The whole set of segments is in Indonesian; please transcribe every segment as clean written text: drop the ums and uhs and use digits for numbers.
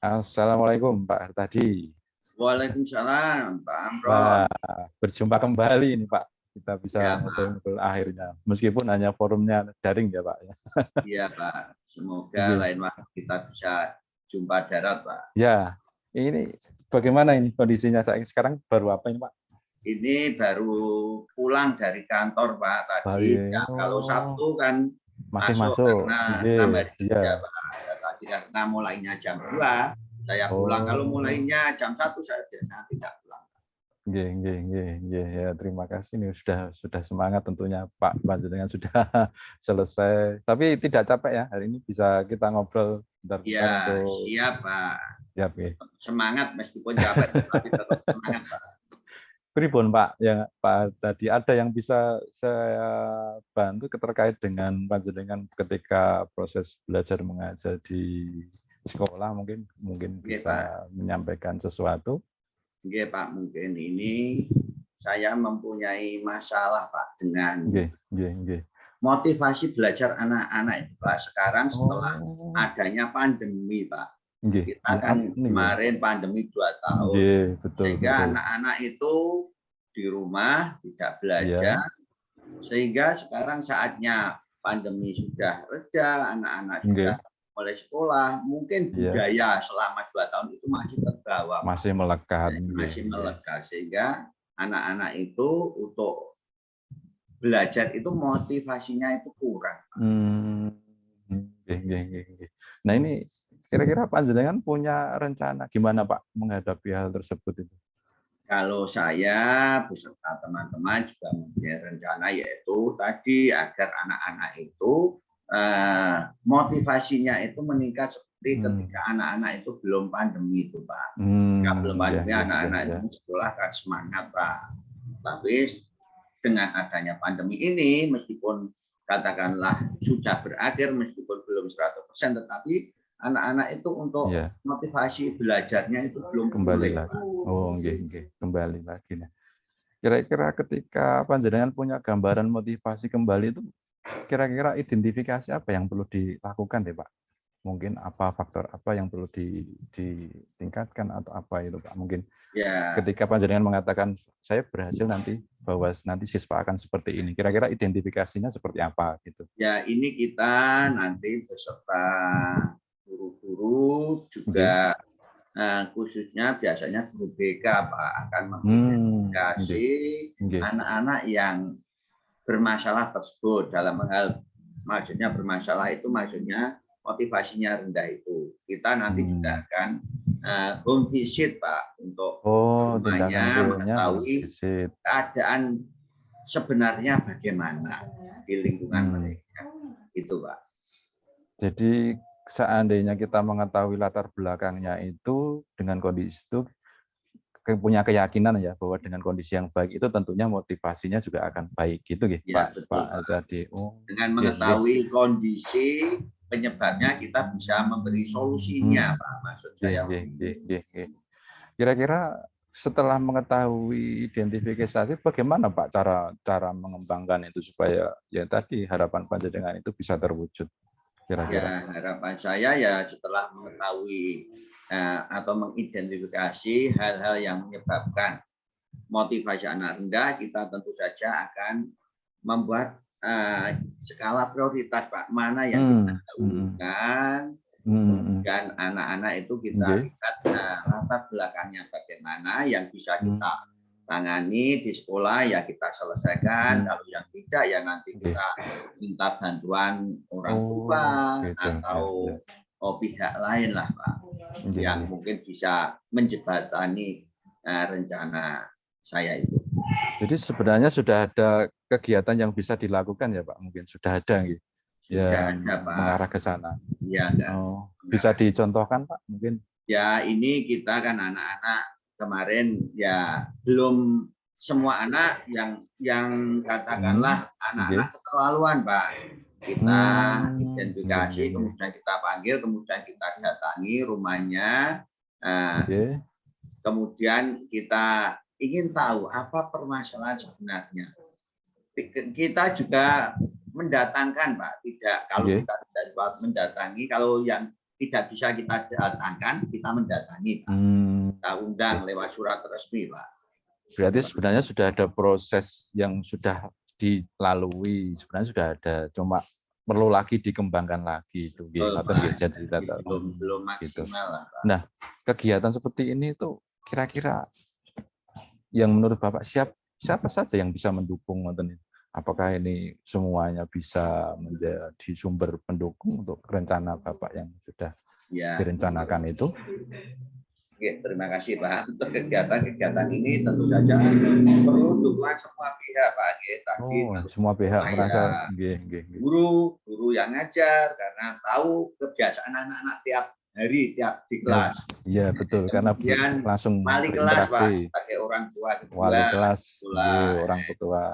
Assalamualaikum Pak Tadi. Waalaikumsalam, Pak Amron. Wah, berjumpa kembali ini Pak. Kita bisa Ya, Pak. ngobrol-ngobrol akhirnya. Meskipun hanya forumnya daring ya Pak. Iya, Pak. Semoga Oke. lain waktu kita bisa jumpa darat, Pak. Ya, ini bagaimana ini kondisinya saya sekarang baru apa ini Pak? Ini baru pulang dari kantor, Pak, tadi. Baik. Ya, kalau Oh, Sabtu kan masih masuk masuk. karena 6 Iya, hari kerja, iya. Pak. Ya, tadi karena mulainya jam 2, saya pulang. Kalau Oh, mulainya jam 1, saya biasanya tidak pulang. nggih, nggih, nggih, nggih. Ya, terima kasih nih sudah semangat tentunya Pak Panjenengan sudah selesai. Tapi tidak capek ya hari ini bisa kita ngobrol bentar-bentar Ya, untuk siap, Pak. siap ya. Semangat meskipun capek, tapi tetap semangat, Pak. Pripun Pak, ya Pak tadi ada yang bisa saya bantu terkait dengan panjenengan ketika proses belajar mengajar di sekolah mungkin Oke, Pak. bisa menyampaikan sesuatu. Oke, Pak, mungkin ini saya mempunyai masalah, Pak, dengan Nggih, nggih, nggih. motivasi belajar anak-anak itu, Pak. Sekarang setelah Oh, adanya pandemi, Pak. nggih, Kita nggih. kan Nggih, kemarin pandemi 2 tahun. nggih, betul, Sehingga betul. anak-anak itu di rumah, tidak belajar. Iya, Sehingga sekarang saatnya pandemi sudah reda, anak-anak sudah nggih, mulai sekolah. Mungkin iya. budaya selama 2 tahun itu masih terbawa, Pak. Masih melekat, nggih, Masih nggih. melekat. Sehingga anak-anak itu untuk belajar itu motivasinya itu kurang. Hmm, nggih, nggih, nggih, nggih. Nah ini kira-kira panjenengan punya rencana gimana Pak menghadapi hal tersebut itu? Kalau saya beserta teman-teman juga mempunyai rencana yaitu tadi agar anak-anak itu motivasinya itu meningkat seperti ketika anak-anak itu belum pandemi itu, Pak. Ketika belum Ya, pandemi ya, ya, anak-anak ya. itu sekolah kan semangat, Pak. Tapi dengan adanya pandemi ini meskipun katakanlah sudah berakhir meskipun belum 100%, tetapi anak-anak itu untuk Ya, motivasi belajarnya itu belum kembali pulih, lagi. Pak. Oh, nggih, nggih, kembali lagi. Nah, kira-kira ketika panjenengan punya gambaran motivasi kembali itu, kira-kira identifikasi apa yang perlu dilakukan deh, Pak? Mungkin apa faktor apa yang perlu ditingkatkan atau apa itu, Pak? Mungkin Ya, ketika panjenengan mengatakan saya berhasil nanti bahwa nanti siswa akan seperti ini. Kira-kira identifikasinya seperti apa gitu? ya ini kita nanti beserta guru-guru Oke. juga khususnya biasanya guru BK, Pak, akan Nggih, mengidentifikasi nggih. anak-anak yang bermasalah tersebut dalam hal maksudnya bermasalah itu maksudnya motivasinya rendah itu. Kita nanti juga akan home visit, Pak, untuk Oh, tindakan rumahnya realnya home mengetahui visit. keadaan sebenarnya bagaimana di lingkungan mereka. Itu, Pak. Jadi seandainya kita mengetahui latar belakangnya itu dengan kondisi itu punya keyakinan ya bahwa dengan kondisi yang baik itu tentunya motivasinya juga akan baik gitu gitu Ya, Pak betul, Pak Pak. tadi. Oh, Dengan nggih, nggih. mengetahui kondisi penyebabnya kita bisa memberi solusinya, Pak. Maksud Nggih, saya nggih, begitu. nggih, nggih, nggih. Kira-kira setelah mengetahui identifikasi bagaimana Pak cara mengembangkan itu supaya ya tadi harapan panjenengan itu bisa terwujud kira-kira. Ya, harapan saya ya setelah mengetahui atau mengidentifikasi hal-hal yang menyebabkan motivasi anak rendah, kita tentu saja akan membuat skala prioritas, Pak. Mana yang kita dahulukan, kemudian anak-anak itu kita Nggih. lihat latar belakangnya bagaimana, yang bisa kita tangani di sekolah ya kita selesaikan, kalau yang tidak ya nanti Nggih. kita minta bantuan orang tua Oh, gitu. Ya, ya. atau pihak lain lah, Pak, Nggih, yang nggih. mungkin bisa menjembatani rencana saya itu. Jadi sebenarnya sudah ada kegiatan yang bisa dilakukan ya Pak, mungkin sudah ada gitu. Sudah Yang ada, Pak. mengarah ke sana. Iya, enggak. Oh, bisa dicontohkan Pak mungkin? Ya ini kita kan anak-anak kemarin ya belum semua anak yang katakanlah Nggih. anak-anak keterlaluan, Pak. Kita Nggih, identifikasi, nggih, nggih. kemudian kita panggil, kemudian kita datangi rumahnya, Nggih. kemudian kita ingin tahu apa permasalahan sebenarnya. Kita juga mendatangkan, Pak, tidak kalau Nggih. kita tidak mendatangi, kalau yang tidak bisa kita datangkan, kita mendatangi, Pak. Kita undang lewat surat resmi, Pak. Berarti sebenarnya sudah ada proses yang sudah dilalui, sebenarnya sudah ada, cuma perlu lagi dikembangkan lagi itu. Belum maksimal lah, Pak. Nah, kegiatan seperti ini itu kira-kira yang menurut Bapak siapa saja yang bisa mendukung? Apakah ini semuanya bisa menjadi sumber pendukung untuk rencana Bapak yang sudah direncanakan itu? Oke, terima kasih Pak. Untuk kegiatan-kegiatan ini tentu saja perlu dukungan semua pihak, Pak. Semua pihak merasa guru yang ngajar karena tahu kebiasaan anak-anak tiap hari, tiap di kelas. Iya, betul. Karena langsung wali kelas, Pak, sebagai orang tua kedua. Wali kelas, orang tua.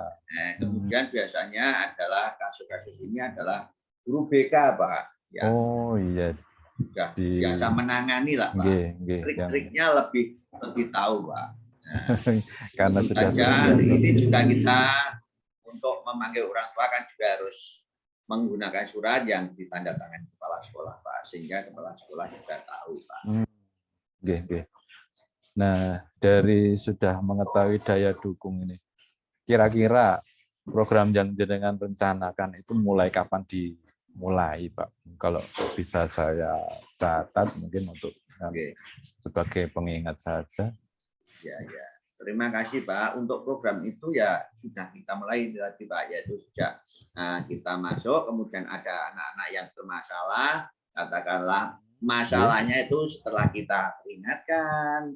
Kemudian biasanya adalah kasus-kasus ini adalah guru BK, Pak. Ya. Oh iya. Sudah biasa menangani lah, Pak. Trik-triknya lebih tahu, Pak. Karena sudah ini juga kita untuk memanggil orang tua kan juga harus menggunakan surat yang ditandatangani kepala sekolah, Pak, sehingga kepala sekolah juga tahu, Pak. Nah, dari sudah mengetahui daya dukung ini, kira-kira program yang jenengan rencanakan itu mulai kapan dimulai, Pak? Kalau bisa saya catat mungkin untuk sebagai pengingat saja. Ya. Terima kasih, Pak. Untuk program itu ya sudah kita mulai tadi, Pak, yaitu sejak kita masuk, kemudian ada anak-anak yang bermasalah, katakanlah masalahnya itu setelah kita peringatkan,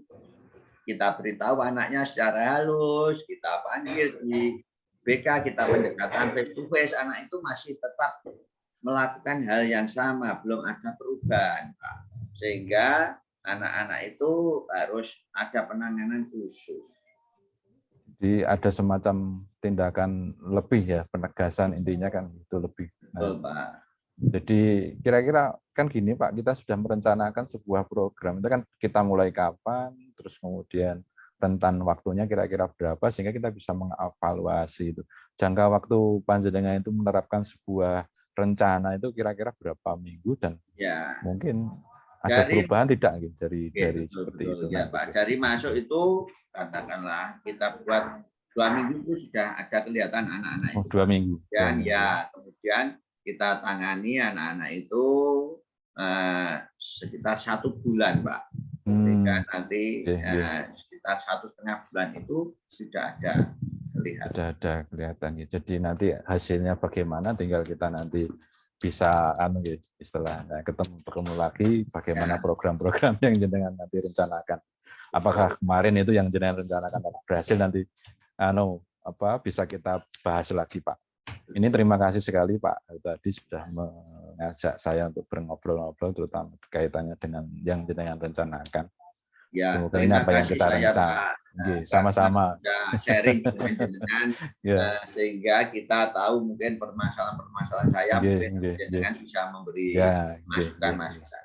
kita beritahu anaknya secara halus, kita panggil di BK, kita pendekatan face to face, anak itu masih tetap melakukan hal yang sama, belum ada perubahan, Pak. Sehingga anak-anak itu harus ada penanganan khusus. Jadi ada semacam tindakan lebih ya, penegasan intinya kan itu lebih. Betul, Pak. Jadi kira-kira kan gini, Pak, kita sudah merencanakan sebuah program, itu kan kita mulai kapan, terus kemudian rentan waktunya kira-kira berapa, sehingga kita bisa mengevaluasi itu. Jangka waktu panjenengan itu menerapkan sebuah rencana itu kira-kira berapa minggu dan mungkin ada perubahan tidak gitu dari seperti itu? Ya, Pak. Dari masuk itu katakanlah kita buat 2 minggu itu sudah ada kelihatan anak-anak itu. 2 minggu. Dan kemudian kita tangani anak-anak itu sekitar 1 bulan, Pak. Sehingga nanti sekitar 1,5 bulan itu sudah ada kelihatan. Sudah ada kelihatan. Jadi nanti hasilnya bagaimana tinggal kita nanti bisa istilahnya ketemu lagi bagaimana program-program yang jenengan nanti rencanakan. Apakah kemarin itu yang jenengan rencanakan berhasil, nanti bisa kita bahas lagi, Pak. Ini terima kasih sekali, Pak, tadi sudah mengajak saya untuk berngobrol-ngobrol terutama kaitannya dengan yang jenengan rencanakan. Ya, semoga ini apa yang kita rencanakan. Sama-sama. Sharing dengan jenengan sehingga kita tahu mungkin permasalahan-permasalahan saya mungkin jenengan bisa memberi masukan-masukan.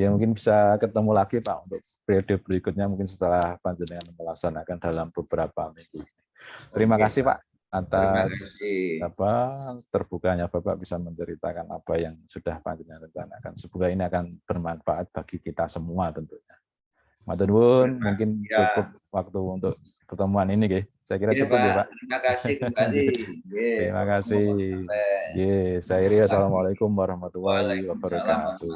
Ya mungkin bisa ketemu lagi, Pak, untuk periode berikutnya mungkin setelah panjenengan melaksanakan dalam beberapa minggu. Terima kasih, Pak, atas terbukanya Bapak bisa menceritakan apa yang sudah panjenengan rencanakan. Semoga ini akan bermanfaat bagi kita semua tentunya. Matur nuwun, mungkin cukup waktu untuk pertemuan ini, nggih. Saya kira cukup, ya, Pak. Terima kasih kembali. Terima kasih. Saya Iri, assalamualaikum warahmatullahi wabarakatuh.